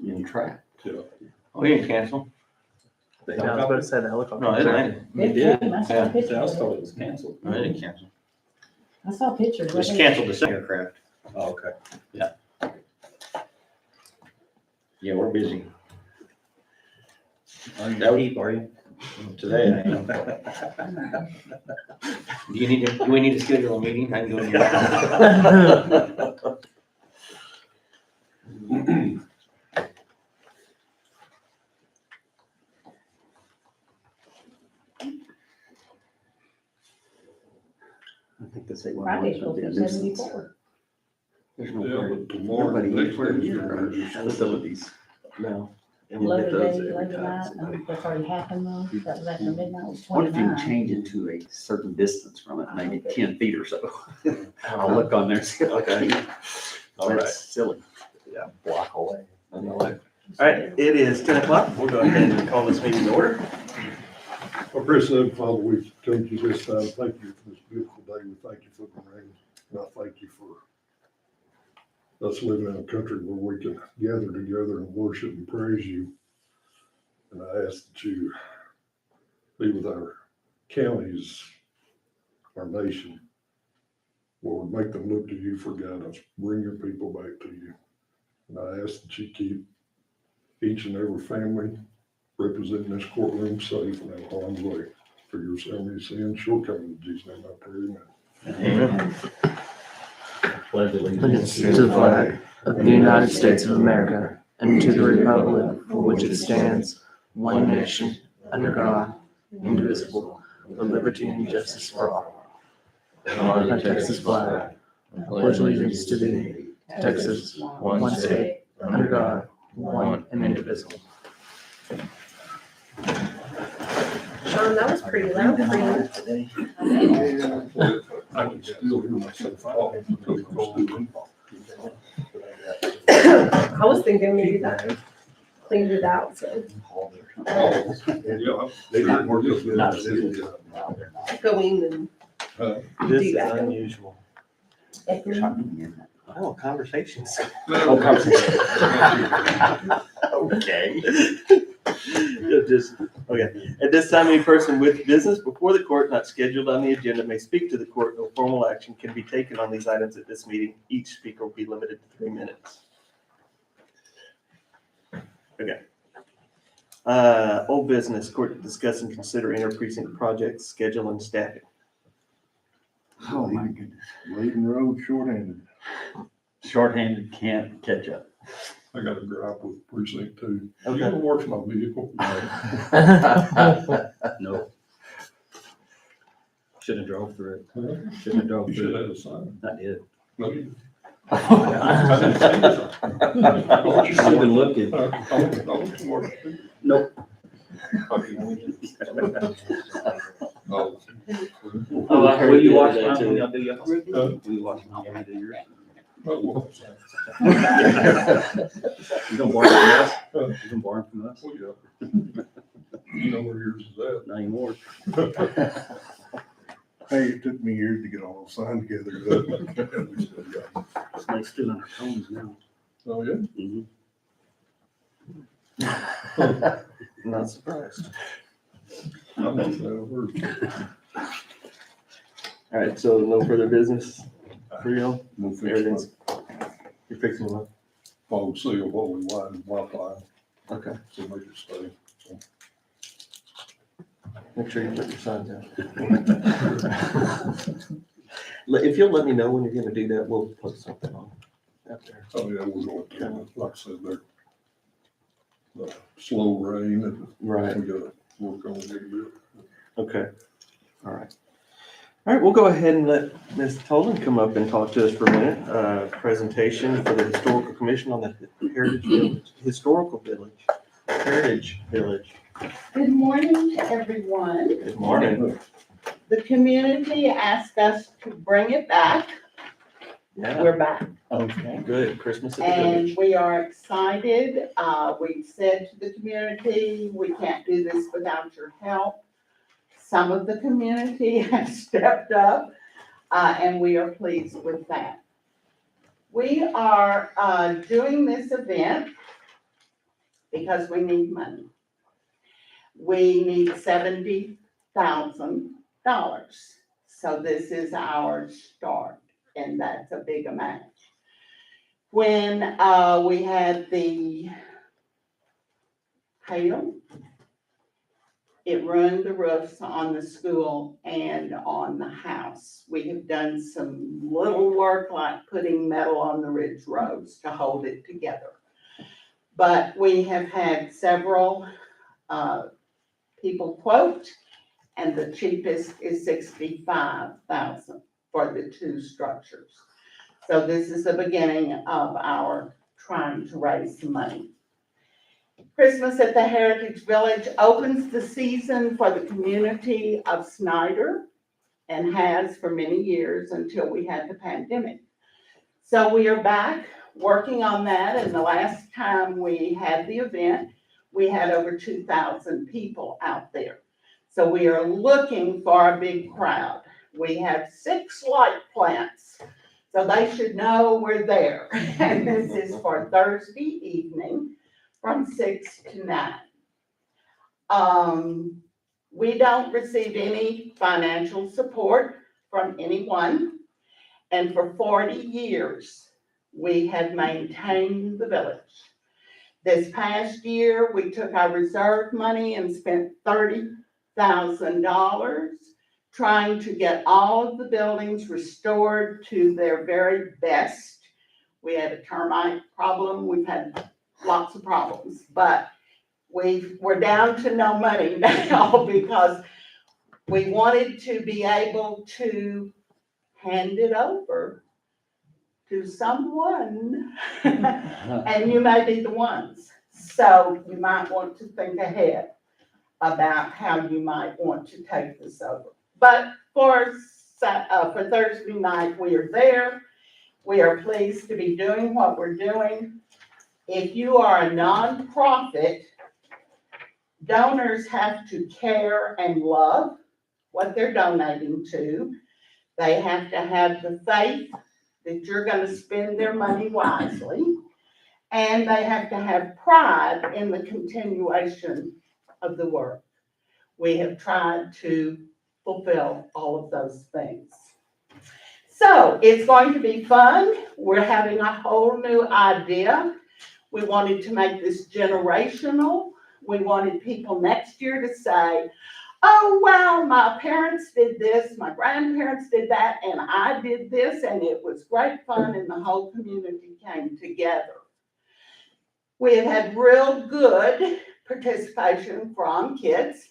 in track. Yeah. Oh, you didn't cancel? Yeah, I was about to say the helicopter. No, it landed. It did. came, I saw Yeah. pictures I of thought it. it was canceled. No, it didn't cancel. I saw pictures of Just it. canceled the second aircraft. Oh, okay. Yeah, we're busy. On your feet, are you? Today I am. Do we need to schedule a meeting? I can go in your. I think they say one Friday's should supposed be to a be nuisance. 74. There's Yeah, no. but tomorrow, Nobody the next anywhere day is near gonna our be just- facilities. No. And we Low get those today, every low time tonight, somebody- that's already happened though, that was after midnight, was What if you 29. change it to a certain distance from it, maybe 10 feet or so? I'll look on there and see. Okay. All right. That's silly. Yeah, block away. I know it. All right, it is 10 o'clock. We'll go ahead and call this meeting to order. Well, Chris, Father, we come to you this time. Thank you for this beautiful day. We thank you for the rain. And I thank you for us living in a country where we can gather together and worship and praise you. And I ask that you be with our counties, our nation. Lord, make them look to you for guidance. Bring your people back to you. And I ask that you keep each and every family representing this courtroom safe and out of harm's way. For your son, sin, shortcomings, in Jesus' name I pray, amen. Amen. Pledge Allegiance to the flag of the United States of America and to the republic for which it stands, one nation, under God, indivisible, with liberty and justice for all. I Texas flag, pledge allegiance to thee, Texas, one state, under God, one and indivisible. Sean, that was pretty loud for you. I can still hear myself out. I was thinking maybe that cleaned it out, so Yeah, they didn't work as good Not as as it good. did. going and This Do is that. unusual. Oh, conversations. Oh, conversation. Okay. Okay. At this time, any person with business before the court not scheduled on the agenda may speak to the court. No formal action can be taken on these items at this meeting. Each speaker will be limited to 3 minutes. Okay. Old business, court to discuss and consider inter-precinct projects, schedule and staffing. Oh, my goodness. Leading road shorthanded. Shorthanded can't catch up. I got a gripe with precinct 2. You Okay. gonna watch my vehicle? No. Should have drove through it. Huh? Should have drove You should through have it. had a sign. I did. No, you. I've been looking. I want to watch it. Nope. Oh. Oh, I heard Will you the watch other day, mine too. when y'all do yours? Huh? Will you watch mine when you do yours? Oh, You gonna borrow from us? You gonna borrow from us? well, yeah. You know where yours is at. Not anymore. Hey, it took me years to get all signed together. We still got it. Somebody's stealing our phones now. Oh, yeah? Not surprised. I'm not saying a word. All right, so no further business for y'all? No fix Everything's, you're fixing them up? phone seal while we widen Wi-Fi, Okay. so make it stay. So, Make sure you put your signs out. If you'll let me know when you're gonna do that, we'll put something on out there. Oh, yeah, we're going to, like I said, the slow rain and Right, we gotta work on it a bit. okay. All right. All right, we'll go ahead and let Ms. Tolan come up and talk to us for a minute. Presentation for the Historical Commission on the Heritage Village, Heritage Village. Good morning to everyone. Good morning. The community asked us to bring it back. Yeah, We're back. Okay. good. Christmas at the And village. we are excited. We said to the community, we can't do this without your help. Some of the community has stepped up, and we are pleased with that. We are doing this event because we need money. We need $70,000. So this is our start, and that's a big amount. When we had the hail, it ruined the roofs on the school and on the house. We have done some little work like putting metal on the ridge roads to hold it together. But we have had several people quote, and the cheapest is $65,000 for the two structures. So this is the beginning of our trying to raise some money. Christmas at the Heritage Village opens the season for the community of Snyder and has for many years until we had the pandemic. So we are back working on that, and the last time we had the event, we had over 2,000 people out there. So we are looking for a big crowd. We have 6 light plants, so they should know we're there. And this is for Thursday evening from 6 to 9. We don't receive any financial support from anyone. And for 40 years, we have maintained the village. This past year, we took our reserve money and spent $30,000 trying to get all of the buildings restored to their very best. We had a termite problem. We've had lots of problems, but we're down to no money now because we wanted to be able to hand it over to someone, and you may be the ones. So you might want to think ahead about how you might want to take this over. But for Thursday night, we are there. We are pleased to be doing what we're doing. If you are a nonprofit, donors have to care and love what they're donating to. They have to have the faith that you're going to spend their money wisely, and they have to have pride in the continuation of the work. We have tried to fulfill all of those things. So it's going to be fun. We're having a whole new idea. We wanted to make this generational. We wanted people next year to say, oh, wow, my parents did this, my grandparents did that, and I did this, and it was great fun, and the whole community came together. We have had real good participation from kids.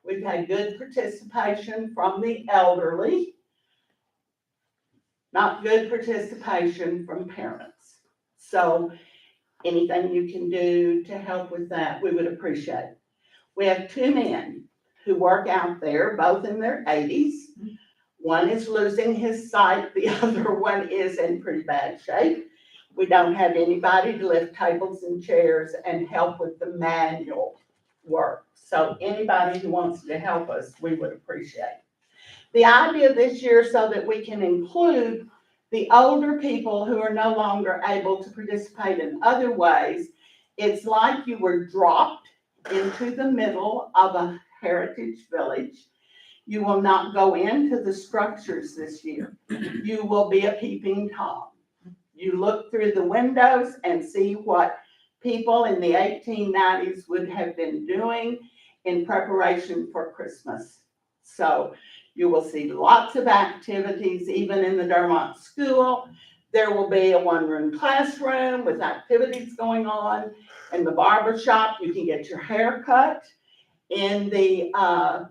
We've had good participation from the elderly, not good participation from parents. So anything you can do to help with that, we would appreciate. We have 2 men who work out there, both in their 80s. One is losing his sight, the other one is in pretty bad shape. We don't have anybody to lift tables and chairs and help with the manual work. So anybody who wants to help us, we would appreciate. The idea this year, so that we can include the older people who are no longer able to participate in other ways, it's like you were dropped into the middle of a heritage village. You will not go into the structures this year. You will be a peeping Tom. You look through the windows and see what people in the 1890s would have been doing in preparation for Christmas. So you will see lots of activities, even in the Dermont School. There will be a 1-room classroom with activities going on. In the barber shop, you can get your hair cut. In the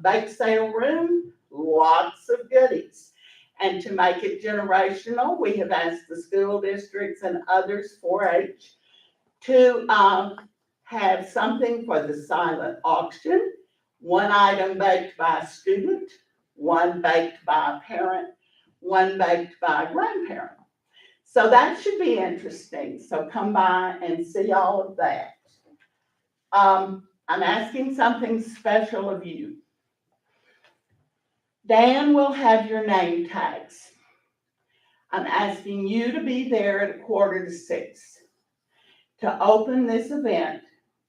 bake sale room, lots of goodies. And to make it generational, we have asked the school districts and others, 4-H, to have something for the silent auction. 1 item baked by a student, 1 baked by a parent, 1 baked by a grandparent. So that should be interesting. So come by and see all of that. I'm asking something special of you. Dan will have your name tags. I'm asking you to be there at 5:45 to open this event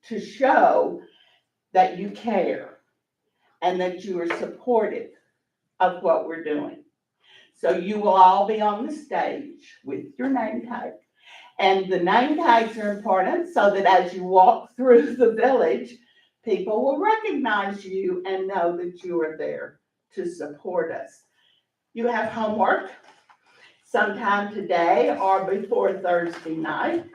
to show that you care and that you are supportive of what we're doing. So you will all be on the stage with your name tag. And the name tags are important so that as you walk through the village, people will recognize you and know that you are there to support us. You have homework sometime today or before Thursday night,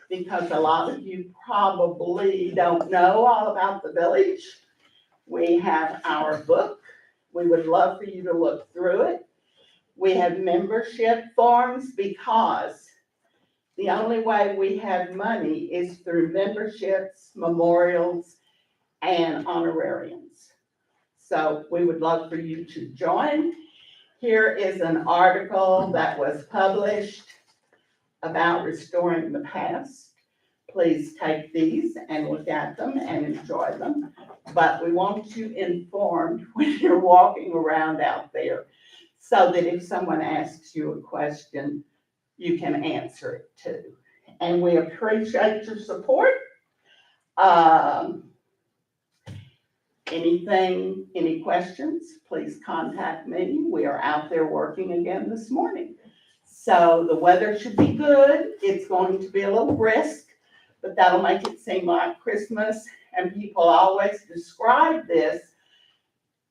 because a lot of you probably don't know all about the village. We have our book. We would love for you to look through it. We have membership forms because the only way we have money is through memberships, memorials, and honorariums. So we would love for you to join. Here is an article that was published about restoring the past. Please take these and look at them and enjoy them. But we want you informed when you're walking around out there so that if someone asks you a question, you can answer it too. And we appreciate your support. Any questions, please contact me. We are out there working again this morning. So the weather should be good. It's going to be a little brisk, but that'll make it seem like Christmas. And people always describe this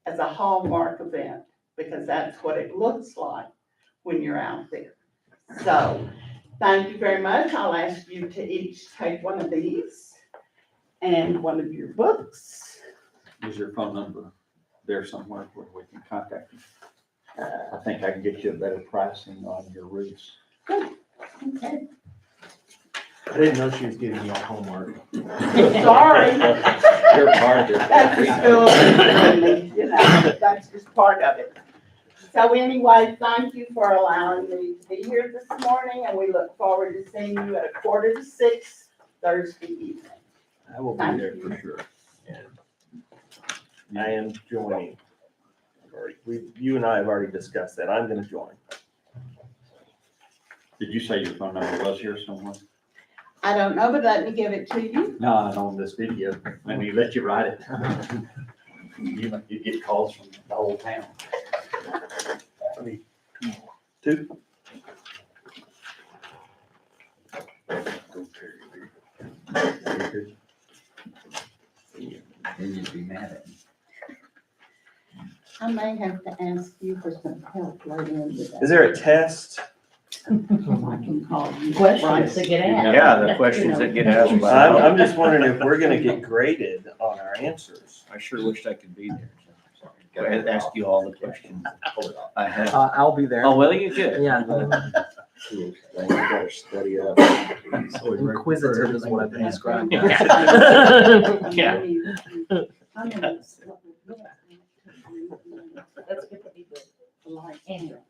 as a Hallmark event because that's what it looks like when you're out there. So thank you very much. I'll ask you to each take one of these and one of your books. Is your phone number there somewhere where we can contact you? I think I can get you a better pricing on your roofs. Okay. I didn't know she was giving you all homework. Sorry. You're part of it. That's the school, you know, that's just part of it. So anyway, thank you for allowing me to be here this morning, and we look forward to seeing you at 5:45 Thursday evening. I will be there for sure. And I am joining. You and I have already discussed that. I'm gonna join. Did you say your phone number was here somewhere? I don't know, but let me give it to you. Not on this video. Let me let you write it. You get calls from the whole town. Two? Then you'd be mad at me. I may have to ask you for some help later in the day. Is there a test? I can call you. Questions to get at. Yeah, the questions that get asked by. I'm just wondering if we're gonna get graded on our answers. I sure wished I could be there. Gotta ask you all the questions I have. I'll be there. Oh, well, you could. Yeah. You gotta study up. Inquisitive is what I've been described. Yeah. That's good to be good. Like ambulance.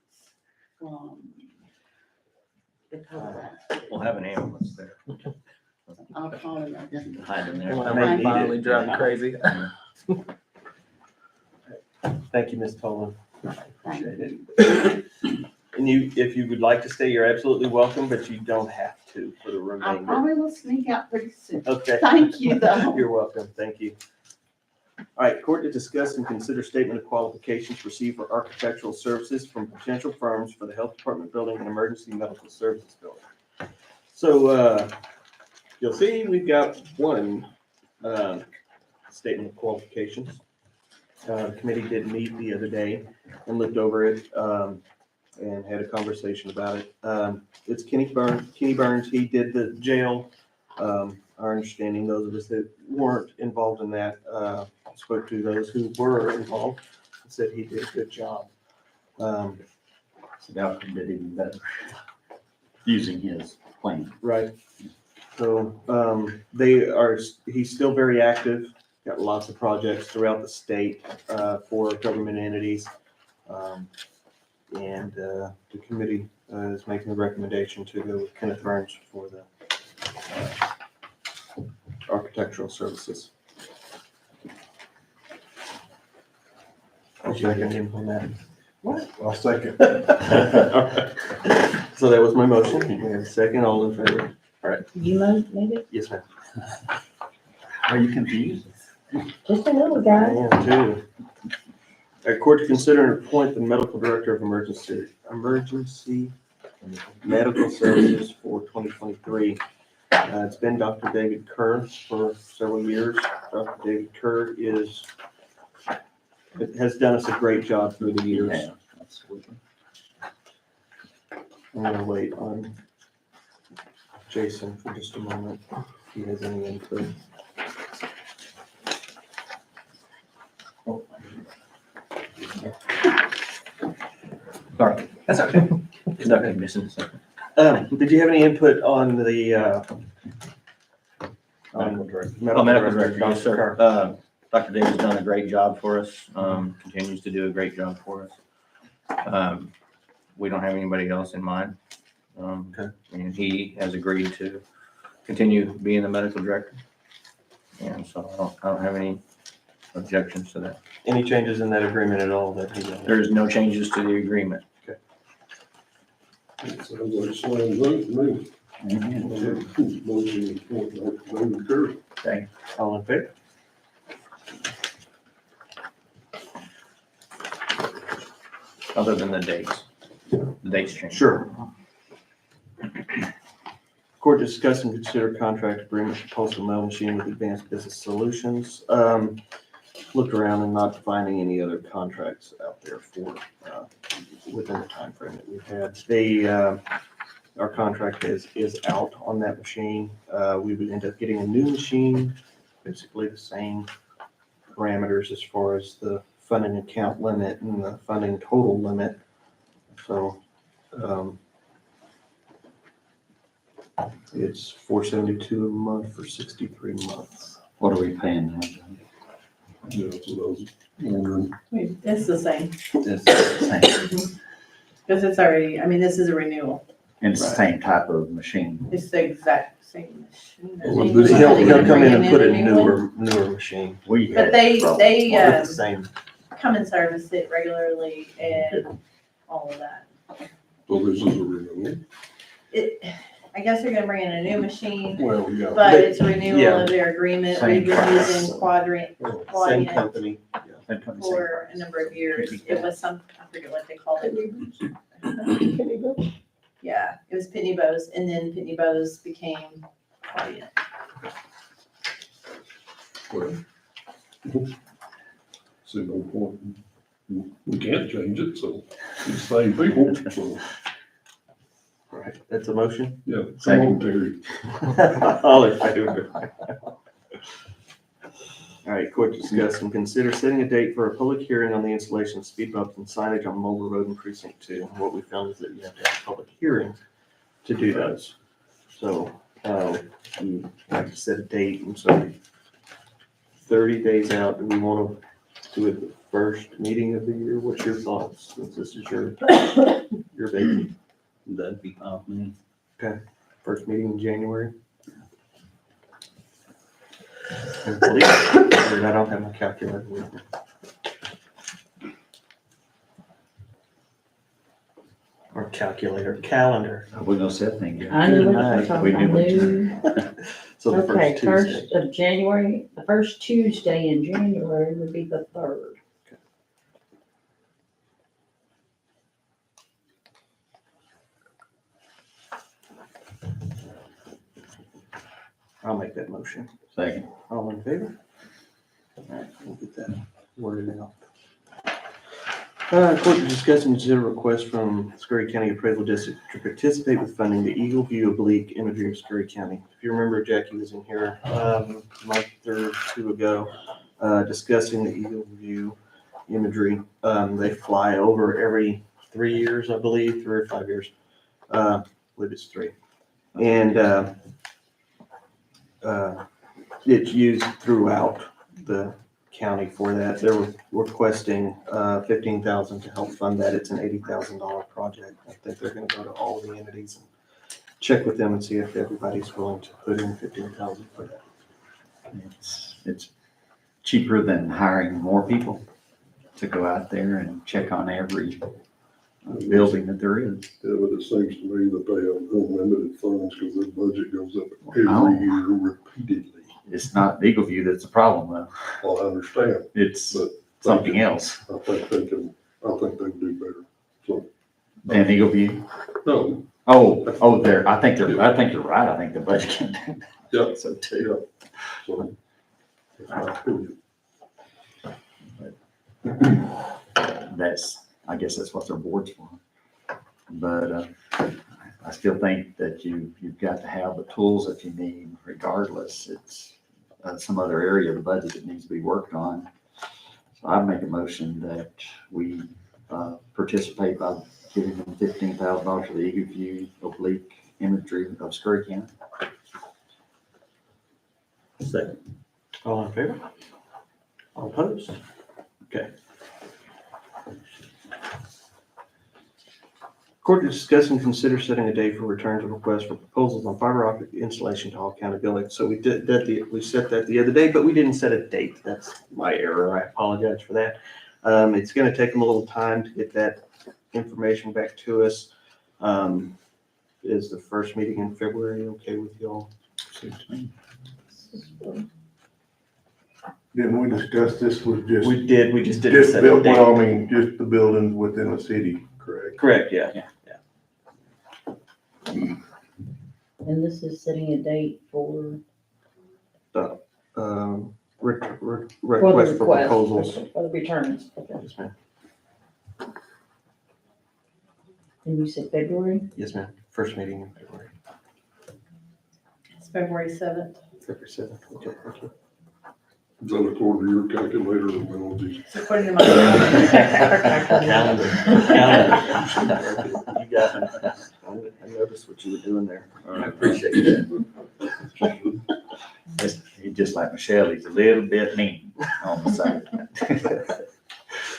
We'll have an ambulance there. I'll call him again. Hide in there. When Thank I'm you. finally driving crazy. Thank you, Ms. Tolan. Thank Appreciate you. it. And you, if you would like to stay, you're absolutely welcome, but you don't have to for the I remainder. probably will sneak out pretty soon. Okay. Thank you, though. You're welcome, thank you. All right, court to discuss and consider statement of qualifications received for architectural services from potential firms for the Health Department building and Emergency Medical Services building. So, you'll see, we've got one, statement of qualifications. The committee did meet the other day and looked over it, and had a conversation about it. It's Kenny Burns, he did the jail. Our understanding, those of us that weren't involved in that, spoke to those who were involved, and said he did a good job. So the outcome did even better using his plan. Right. So, he's still very active, got lots of projects throughout the state, for government entities. And the committee is making a recommendation to go with Kenneth Burns for the architectural services. I'll second him on that. I'll second. So that was my motion. We have a second, all in favor? You moved, maybe? Yes, ma'am. Are you confused? Just a little I guy. am too. Court to consider and appoint the medical director of emergency medical services for 2023. It's been Dr. David Kerr for several years. Dr. David Kerr has done us a great job through the years. Yeah, absolutely. I'm gonna wait on Jason for just a moment, if he has any input. Sorry, that's okay. Conducting business. Did you have any input on the, Medical director. Medical director, yes, Dr. sir. Kerr? Dr. David's done a great job for us, continues to do a great job for us. We don't have anybody else in mind. Okay. And he has agreed to continue being the medical director. And so I don't have any objections to that. Any changes in that agreement at all that he did? There's no changes to the agreement. It sounds like slam dunk to me. Amen. Motion to appoint Dr. David Curry. All in favor? Other than the dates. The dates change. Sure. Court to discuss and consider contract agreement for postal mail machine with Advanced Business Solutions. Looked around and not finding any other contracts out there for, within the time frame that we've had. Our contract is out on that machine. We would end up getting a new machine, basically the same parameters as far as the funding account limit and the funding total limit. So, it's $472 a month for 63 months. What are we paying now, John? Yeah, that's what I was wondering. It's the same, It's the same, because it's already, I mean, this is a renewal. and it's the same type of machine. It's the exact same machine. Well, this is- He'll come in Bringing and put a new one. newer machine. We But had they, trouble. they, It's the same. come and service it regularly and all of that. So this is a renewal? It, I guess they're gonna bring in a new machine, Well, yeah. but it's a renewal Yeah. of their agreement. Same We've been price. using Quadrant Oh, Same Quadient company. Same company, same for a price. number of years. It was some, I forget what they called it. Penny Bowes. Yeah, it was Pitney Bowes, and then Pitney Bowes became Quadient. See no point. We can't change it, so it's the same people, so, Right, that's a motion? yeah. Come on, Terry. All in favor? All right, court to discuss and consider setting a date for a public hearing on the installation of speed bumps and signage on Mobile Road in Precinct 2. And what we found is that you have to have a public hearing to do those. So, we have to set a date, and so 30 days out, do we want to do it the first meeting of the year? What's your thoughts, since this is your baby? That'd be fine with me. First meeting in January? And police, I don't have my calculator with me. Or calendar. We're gonna set things. I knew what you were talking We about. knew I what knew. So the Okay, first Tuesday. first of January, the first Tuesday in January would be the 3rd. I'll make that motion. Second. All in favor? All right, we'll get that worded out. Court to discuss and consider a request from Scurry County Appraisal District to participate with funding the Eagle View Oblique Imagery of Scurry County. If you remember, Jackie was in here a month or two ago discussing the Eagle View imagery. They fly over every 3 years, I believe, 3 or 5 years. I believe it's 3. And it's used throughout the county for that. They're requesting $15,000 to help fund that. It's an $80,000 project. I think they're gonna go to all the entities and check with them and see if everybody's willing to put in $15,000 for that. It's cheaper than hiring more people to go out there and check on every building that there is. Yeah, but it seems to me that they have unlimited funds because their budget goes up every Oh. year repeatedly. It's not Eagle View that's the problem though. Well, I understand, It's but something else I think they can do better. So, than Eagle View. no, Oh, I think you're right. I think the budget can do yeah, that. So too. so. That's my opinion. I guess that's what their board's for. But, I still think that you've got to have the tools that you need regardless. It's, some other area of the budget that needs to be worked on. So I'd make a motion that we, participate by giving them $15,000 for the Eagle View oblique imagery of Scurry County. Second. All in favor? All opposed? Okay. Court to discuss and consider setting a date for returns of requests for proposals on fiber optic installation to all county buildings. So we did that, we set that the other day, but we didn't set a date. That's my error. I apologize for that. It's gonna take them a little time to get that information back to us. Is the first meeting in February okay with y'all? Didn't we discuss this was just, We did, we just didn't just set a built, date. well, I mean, just the buildings within the city, correct? Correct, yeah. And this is setting a date for. Request for request. proposals. For the returns. Okay. Yes, ma'am. And you said February? Yes, ma'am. First meeting in February. It's February 7th. February 7th. Okay, thank you. Is that according to your calculator or Melody's? It's according to my. Calendar. You got it. I noticed what you were doing there. I appreciate that. He's just like Michelle, he's a little bit mean on the side.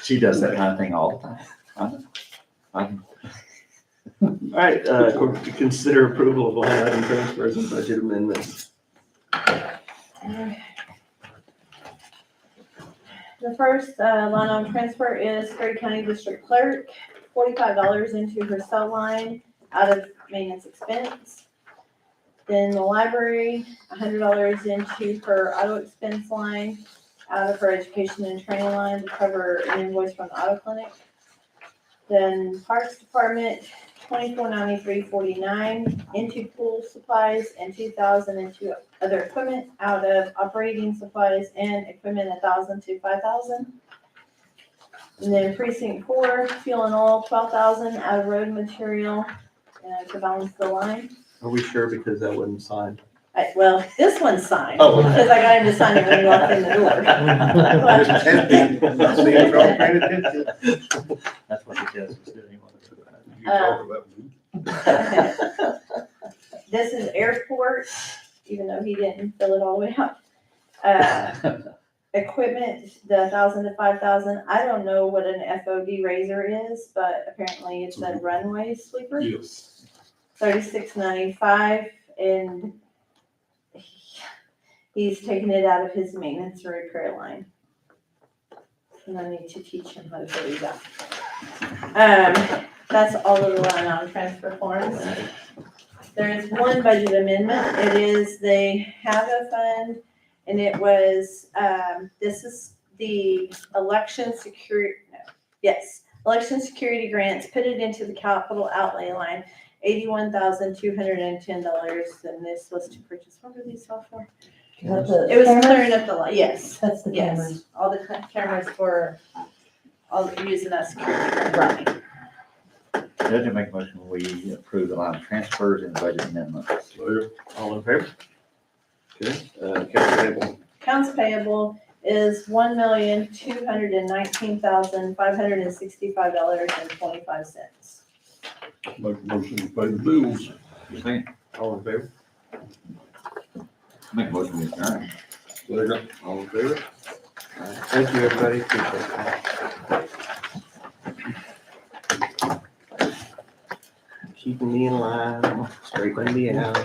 She does that kind of thing all the time. All right, court to consider approval of line item transfers and budget amendments. The first line item transfer is Scurry County District Clerk, $45 into her cell line out of maintenance expense. Then the library, $100 into her auto expense line out of her education and training line to cover an invoice from the auto clinic. Then Parks Department, $24.93.49 into pool supplies and $2,000 into other equipment out of operating supplies and equipment, $1,000 to $5,000. And then precinct 4, fuel and oil, $12,000 out of road material to balance the line. Are we sure? Because that wasn't signed. Well, this one's signed, Oh. because I got him to sign it when he walked in the door. Not seeing if y'all paying attention. That's what he does. You talk about me. This is airport, even though he didn't fill it all the way out. Equipment, the 1,000 to 5,000. I don't know what an FOD razor is, but apparently it's a runway sweeper. Yes. $36.95, and he's taking it out of his maintenance and repair line. And I need to teach him how to do that. That's all of the line item transfer forms. There is one budget amendment. It is they have a fund, and it was, this is the election security grants, put it into the capital outlay line, $81,210, and this was to purchase, what were these all for? It was clearing up the line, yes, That's the cameras. yes, all the cameras for, all using that security grant. Right. Judge, I make a motion, we approve the line of transfers and budget amendments. There. All in favor? Okay, accounts payable. Accounts payable is $1,219,565.25. Make a motion to pay the bills. Second. All in favor? Make a motion, we adjourn. There. All in favor? All right, thank you, everybody. Appreciate it. Keeping me in line, straightening me out.